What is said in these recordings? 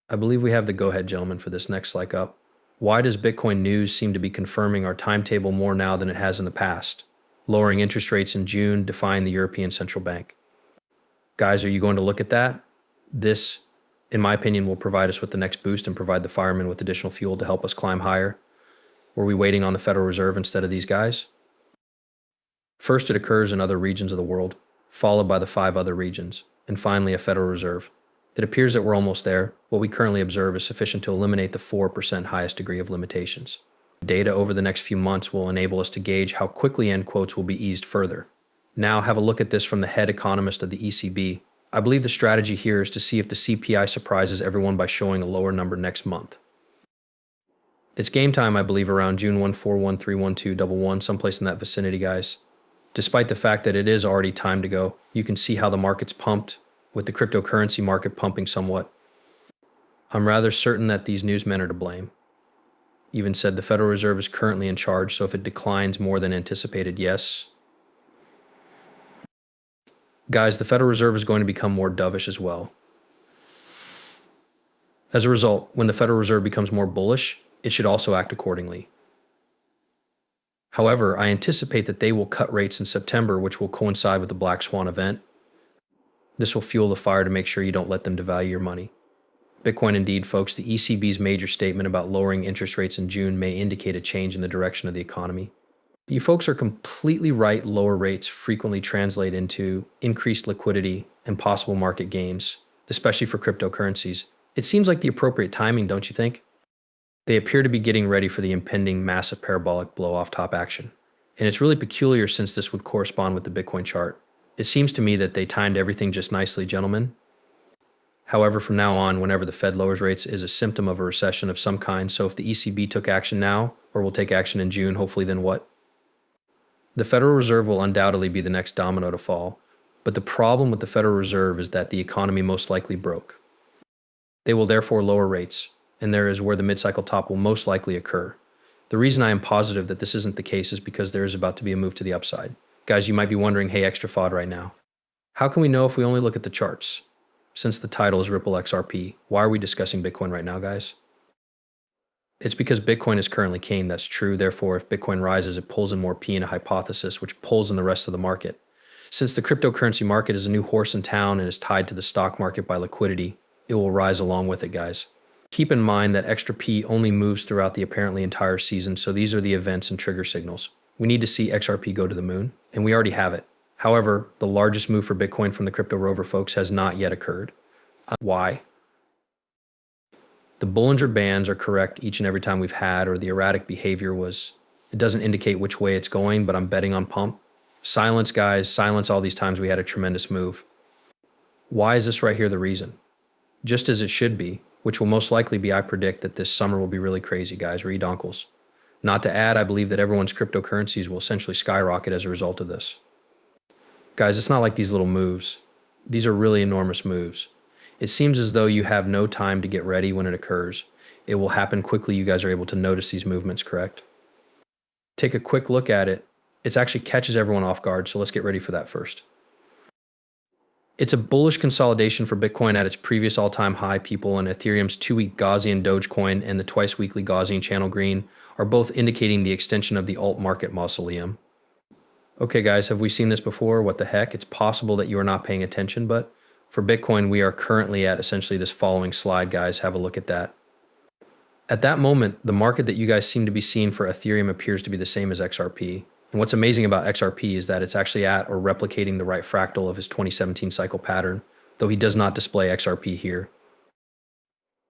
I believe we have the go-ahead, gentlemen, for this next like up. Why does Bitcoin news seem to be confirming our timetable more now than it has in the past? Lowering interest rates in June, defying the European Central Bank. Guys, are you going to look at that? This, in my opinion, will provide us with the next boost and provide the firemen with additional fuel to help us climb higher. Were we waiting on the Federal Reserve instead of these guys? First, it occurs in other regions of the world, followed by the 5 other regions, and finally a Federal Reserve. It appears that we're almost there. What we currently observe is sufficient to eliminate the 4% highest degree of limitations. Data over the next few months will enable us to gauge how quickly end quotes will be eased further. Now have a look at this from the head economist of the ECB. I believe the strategy here is to see if the CPI surprises everyone by showing a lower number next month. It's game time, I believe, around June 14131211, someplace in that vicinity, guys. Despite the fact that it is already time to go, you can see how the market's pumped, with the cryptocurrency market pumping somewhat. I'm rather certain that these newsmen are to blame. Even said the Federal Reserve is currently in charge, so if it declines more than anticipated, yes. Guys, the Federal Reserve is going to become more dovish as well. As a result, when the Federal Reserve becomes more bullish, it should also act accordingly. However, I anticipate that they will cut rates in September, which will coincide with the Black Swan event. This will fuel the fire to make sure you don't let them devalue your money. Bitcoin indeed, folks. The ECB's major statement about lowering interest rates in June may indicate a change in the direction of the economy. You folks are completely right. Lower rates frequently translate into increased liquidity and possible market gains, especially for cryptocurrencies. It seems like the appropriate timing, don't you think? They appear to be getting ready for the impending massive parabolic blow-off top action. And it's really peculiar since this would correspond with the Bitcoin chart. It seems to me that they timed everything just nicely, gentlemen. However, from now on, whenever the Fed lowers rates is a symptom of a recession of some kind. So if the ECB took action now, or will take action in June, hopefully then what? The Federal Reserve will undoubtedly be the next domino to fall. But the problem with the Federal Reserve is that the economy most likely broke. They will therefore lower rates, and there is where the mid-cycle top will most likely occur. The reason I am positive that this isn't the case is because there is about to be a move to the upside. Guys, you might be wondering, hey, extra FOD right now. How can we know if we only look at the charts? Since the title is Ripple XRP, why are we discussing Bitcoin right now, guys? It's because Bitcoin is currently king, that's true. Therefore, if Bitcoin rises, it pulls in more P in a hypothesis, which pulls in the rest of the market. Since the cryptocurrency market is a new horse in town and is tied to the stock market by liquidity, it will rise along with it, guys. Keep in mind that extra P only moves throughout the apparently entire season, so these are the events and trigger signals. We need to see XRP go to the moon, and we already have it. However, the largest move for Bitcoin from the crypto rover folks has not yet occurred. Why? The Bollinger Bands are correct each and every time we've had, or the erratic behavior was, it doesn't indicate which way it's going, but I'm betting on pump. Silence, guys, silence all these times we had a tremendous move. Why is this right here the reason? Just as it should be, which will most likely be, I predict that this summer will be really crazy, guys, read onkles. Not to add, I believe that everyone's cryptocurrencies will essentially skyrocket as a result of this. Guys, it's not like these little moves. These are really enormous moves. It seems as though you have no time to get ready when it occurs. It will happen quickly. You guys are able to notice these movements, correct? Take a quick look at it. It actually catches everyone off guard, so let's get ready for that first. It's a bullish consolidation for Bitcoin at its previous all-time high, people, and Ethereum's 2-week Gaussian Dogecoin and the twice-weekly Gaussian channel green are both indicating the extension of the alt market mausoleum. Okay, guys, have we seen this before? What the heck? It's possible that you are not paying attention, but for Bitcoin, we are currently at essentially this following slide, guys. Have a look at that. At that moment, the market that you guys seem to be seeing for Ethereum appears to be the same as XRP. And what's amazing about XRP is that it's actually at or replicating the right fractal of his 2017 cycle pattern, though he does not display XRP here.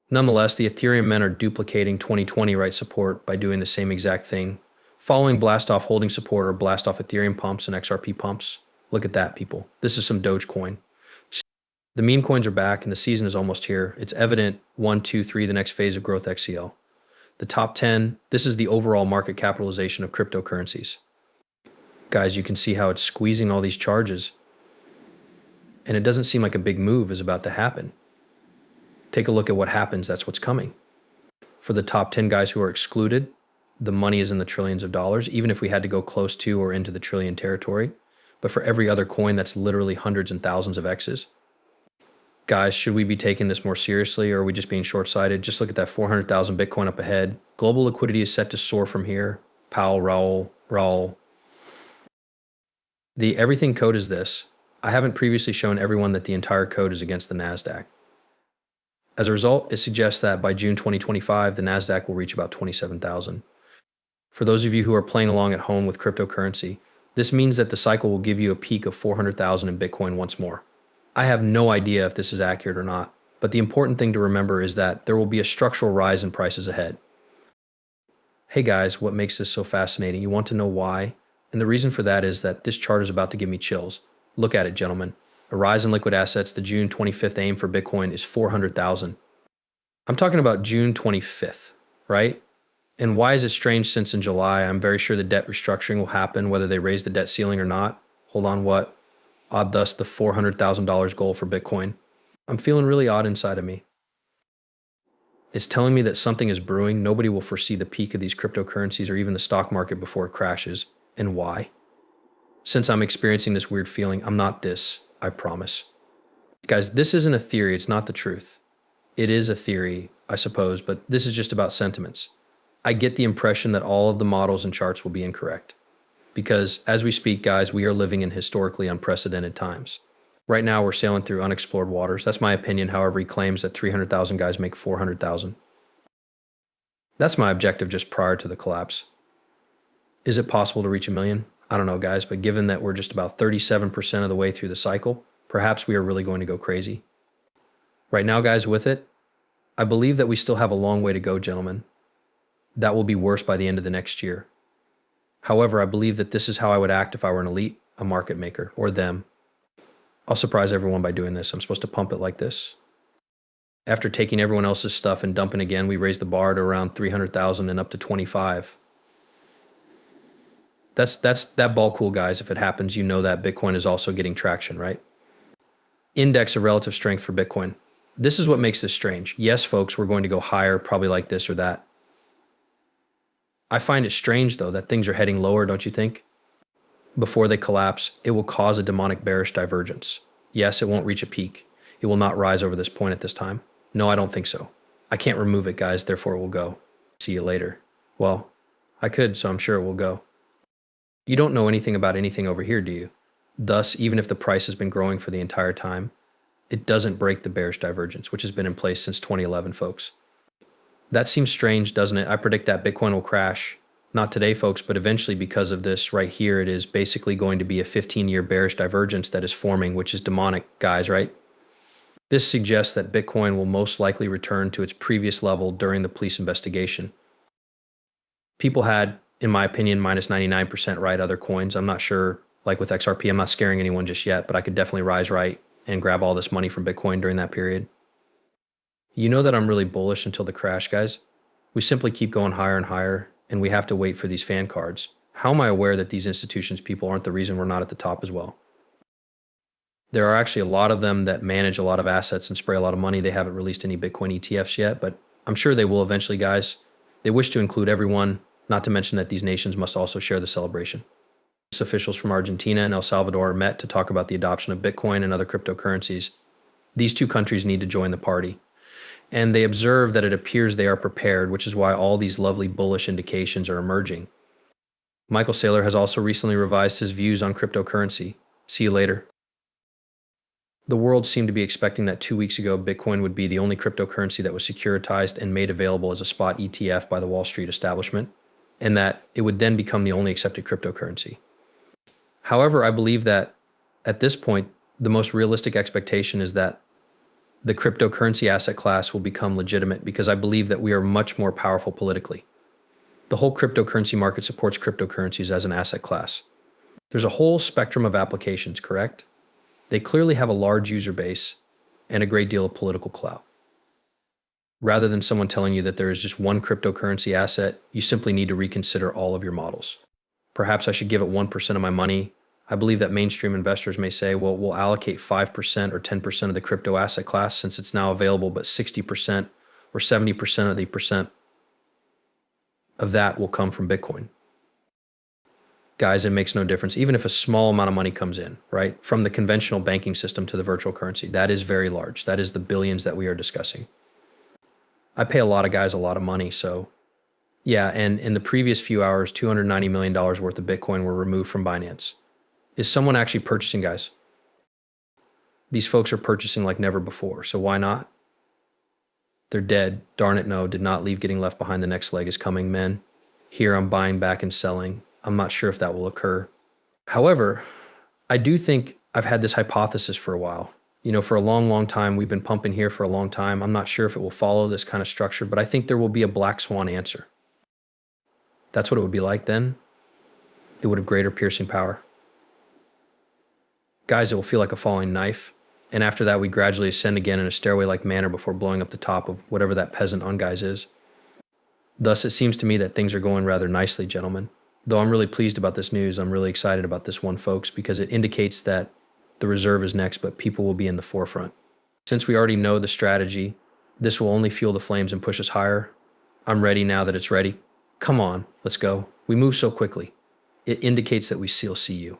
Nonetheless, the Ethereum men are duplicating 2020 right support by doing the same exact thing, following blast-off holding support or blast-off Ethereum pumps and XRP pumps. Look at that, people. This is some Dogecoin. The meme coins are back and the season is almost here. It's evident 1, 2, 3, the next phase of growth XCL. The top 10, this is the overall market capitalization of cryptocurrencies. Guys, you can see how it's squeezing all these charges. And it doesn't seem like a big move is about to happen. Take a look at what happens. That's what's coming. For the top 10 guys who are excluded, the money is in the trillions of dollars, even if we had to go close to or into the trillion territory. But for every other coin, that's literally hundreds and thousands of X's. Guys, should we be taking this more seriously, or are we just being short-sighted? Just look at that 400,000 Bitcoin up ahead. Global liquidity is set to soar from here. Powell, Raul. The everything code is this. I haven't previously shown everyone that the entire code is against the NASDAQ. As a result, it suggests that by June 2025, the NASDAQ will reach about 27,000. For those of you who are playing along at home with cryptocurrency, this means that the cycle will give you a peak of 400,000 in Bitcoin once more. I have no idea if this is accurate or not, but the important thing to remember is that there will be a structural rise in prices ahead. Hey guys, what makes this so fascinating? You want to know why? And the reason for that is that this chart is about to give me chills. Look at it, gentlemen. A rise in liquid assets, the June 25th aim for Bitcoin is 400,000. I'm talking about June 25th, right? And why is it strange since in July, I'm very sure the debt restructuring will happen, whether they raise the debt ceiling or not. Hold on, what? Odd, thus the $400,000 goal for Bitcoin. I'm feeling really odd inside of me. It's telling me that something is brewing. Nobody will foresee the peak of these cryptocurrencies or even the stock market before it crashes. And why? Since I'm experiencing this weird feeling, I'm not this, I promise. Guys, this isn't a theory, it's not the truth. It is a theory, I suppose, but this is just about sentiments. I get the impression that all of the models and charts will be incorrect. Because as we speak, guys, we are living in historically unprecedented times. Right now, we're sailing through unexplored waters. That's my opinion. However, he claims that 300,000 guys make 400,000. That's my objective just prior to the collapse. Is it possible to reach 1 million? I don't know, guys, but given that we're just about 37% of the way through the cycle, perhaps we are really going to go crazy. Right now, guys, with it, I believe that we still have a long way to go, gentlemen. That will be worse by the end of the next year. However, I believe that this is how I would act if I were an elite, a market maker, or them. I'll surprise everyone by doing this. I'm supposed to pump it like this. After taking everyone else's stuff and dumping again, we raised the bar to around 300,000 and up to 25. That's that ball cool, guys. If it happens, you know that Bitcoin is also getting traction, right? Index of relative strength for Bitcoin. This is what makes this strange. Yes, folks, we're going to go higher, probably like this or that. I find it strange, though, that things are heading lower, don't you think? Before they collapse, it will cause a demonic bearish divergence. Yes, it won't reach a peak. It will not rise over this point at this time. No, I don't think so. I can't remove it, guys, therefore it will go. See you later. Well, I could, so I'm sure it will go. You don't know anything about anything over here, do you? Thus, even if the price has been growing for the entire time, it doesn't break the bearish divergence, which has been in place since 2011, folks. That seems strange, doesn't it? I predict that Bitcoin will crash. Not today, folks, but eventually because of this right here, it is basically going to be a 15-year bearish divergence that is forming, which is demonic, guys, right? This suggests that Bitcoin will most likely return to its previous level during the police investigation. People had, in my opinion, minus 99% right other coins. I'm not sure, like with XRP, I'm not scaring anyone just yet, but I could definitely rise right and grab all this money from Bitcoin during that period. You know that I'm really bullish until the crash, guys. We simply keep going higher and higher, and we have to wait for these fan cards. How am I aware that these institutions people aren't the reason we're not at the top as well? There are actually a lot of them that manage a lot of assets and spray a lot of money. They haven't released any Bitcoin ETFs yet, but I'm sure they will eventually, guys. They wish to include everyone, not to mention that these nations must also share the celebration. Officials from Argentina and El Salvador met to talk about the adoption of Bitcoin and other cryptocurrencies. These two countries need to join the party. And they observe that it appears they are prepared, which is why all these lovely bullish indications are emerging. Michael Saylor has also recently revised his views on cryptocurrency. See you later. The world seemed to be expecting that 2 weeks ago, Bitcoin would be the only cryptocurrency that was securitized and made available as a spot ETF by the Wall Street establishment, and that it would then become the only accepted cryptocurrency. However, I believe that at this point, the most realistic expectation is that the cryptocurrency asset class will become legitimate because I believe that we are much more powerful politically. The whole cryptocurrency market supports cryptocurrencies as an asset class. There's a whole spectrum of applications, correct? They clearly have a large user base and a great deal of political clout. Rather than someone telling you that there is just one cryptocurrency asset, you simply need to reconsider all of your models. Perhaps I should give it 1% of my money. I believe that mainstream investors may say, well, we'll allocate 5% or 10% of the crypto asset class since it's now available, but 60% or 70% of the percent of that will come from Bitcoin. Guys, it makes no difference. Even if a small amount of money comes in, right, from the conventional banking system to the virtual currency, that is very large. That is the billions that we are discussing. I pay a lot of guys a lot of money. So yeah, and in the previous few hours, $290 million worth of Bitcoin were removed from Binance. Is someone actually purchasing, guys? These folks are purchasing like never before. So why not? They're dead. Darn it, no. Did not leave getting left behind. The next leg is coming, men. Here I'm buying back and selling. I'm not sure if that will occur. However, I do think I've had this hypothesis for a while. You know, for a long, long time, we've been pumping here for a long time. I'm not sure if it will follow this kind of structure, but I think there will be a black swan answer. That's what it would be like then. It would have greater piercing power. Guys, it will feel like a falling knife. And after that, we gradually ascend again in a stairway-like manner before blowing up the top of whatever that peasant unguise is. Thus, it seems to me that things are going rather nicely, gentlemen. Though I'm really pleased about this news, I'm really excited about this one, folks, because it indicates that the reserve is next, but people will be in the forefront. Since we already know the strategy, this will only fuel the flames and push us higher. I'm ready now that it's ready. Come on, let's go. We move so quickly. It indicates that we still see you.